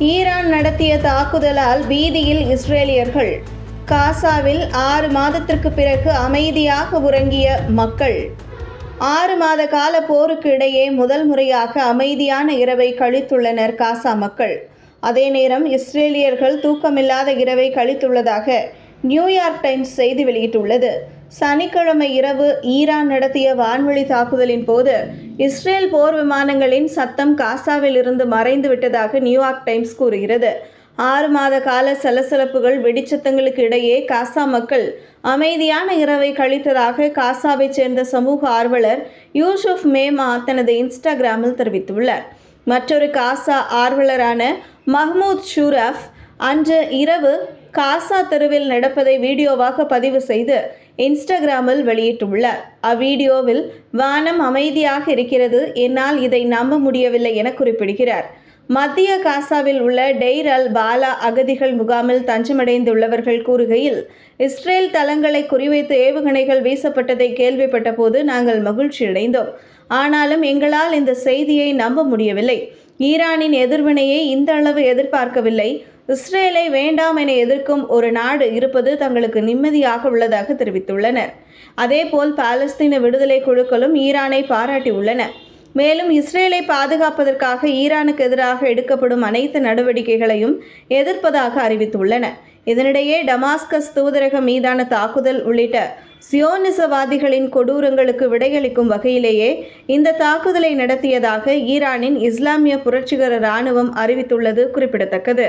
Iran நடத்திய தாக்குதலால் பீதியில் இஸ்ரேலியர்கள். காசாவில் 6 மாதத்திற்கு பிறகு அமைதியாக உறங்கிய மக்கள். 6 மாத கால போருக்கு இடையே முதல் முறையாக அமைதியான இரவை கழித்துள்ளனர் காசா மக்கள். அதே நேரம் இஸ்ரேலியர்கள் தூக்கமில்லாத இரவை கழித்துள்ளதாக நியூயார்க் டைம்ஸ் செய்தி வெளியிட்டுள்ளது. சனிக்கிழமை இரவு ஈரான் நடத்திய வான்வழி தாக்குதலின் போது இஸ்ரேல் போர் விமானங்களின் சத்தம் காசாவில் இருந்து மறைந்து விட்டதாக நியூயார்க் டைம்ஸ் கூறுகிறது. 6 மாத கால சலசலப்புகள் வெடிச்சத்தங்களுக்கு இடையே காசா மக்கள் அமைதியான இரவை கழித்ததாக காசாவைச் சேர்ந்த சமூக ஆர்வலர் யூசுப் மேமா தனது இன்ஸ்டாகிராமில் தெரிவித்துள்ளார். மற்றொரு காசா ஆர்வலரான மஹ்மூத் ஷூரஃப் அன்று இரவு காசா தெருவில் நடப்பதை வீடியோவாக பதிவு செய்து இன்ஸ்டாகிராமில் வெளியிட்டுள்ளார். அவ்வீடியோவில் வானம் அமைதியாக இருக்கிறது, என்னால் இதை நம்ப முடியவில்லை என குறிப்பிடுகிறார். மத்திய காசாவில் உள்ள டெய்ர் அல் பாலா அகதிகள் முகாமில் தஞ்சமடைந்துள்ளவர்கள் கூறுகையில், இஸ்ரேல் தளங்களை குறிவைத்து ஏவுகணைகள் வீசப்பட்டதை கேள்விப்பட்ட போது நாங்கள் மகிழ்ச்சியடைந்தோம். ஆனாலும் எங்களால் இந்த செய்தியை நம்ப முடியவில்லை. ஈரானின் எதிர்வினையை இந்த அளவு எதிர்பார்க்கவில்லை. இஸ்ரேலை வேண்டாம் என எதிர்க்கும் ஒரு நாடு இருப்பது தங்களுக்கு நிம்மதியாக உள்ளதாக தெரிவித்துள்ளனர். அதேபோல் பாலஸ்தீன விடுதலை குழுக்களும் ஈரானை பாராட்டியுள்ளன. மேலும் இஸ்ரேலை பாதுகாப்பதற்காக ஈரானுக்கு எதிராக எடுக்கப்படும் அனைத்து நடவடிக்கைகளையும் எதிர்ப்பதாக அறிவித்துள்ளன. இதனிடையே டமாஸ்கஸ் தூதரகம் மீதான தாக்குதல் உள்ளிட்ட சியோனிசவாதிகளின் கொடூரங்களுக்கு விடையளிக்கும் வகையிலேயே இந்த தாக்குதலை நடத்தியதாக ஈரானின் இஸ்லாமிய புரட்சிகர இராணுவம் அறிவித்துள்ளது குறிப்பிடத்தக்கது.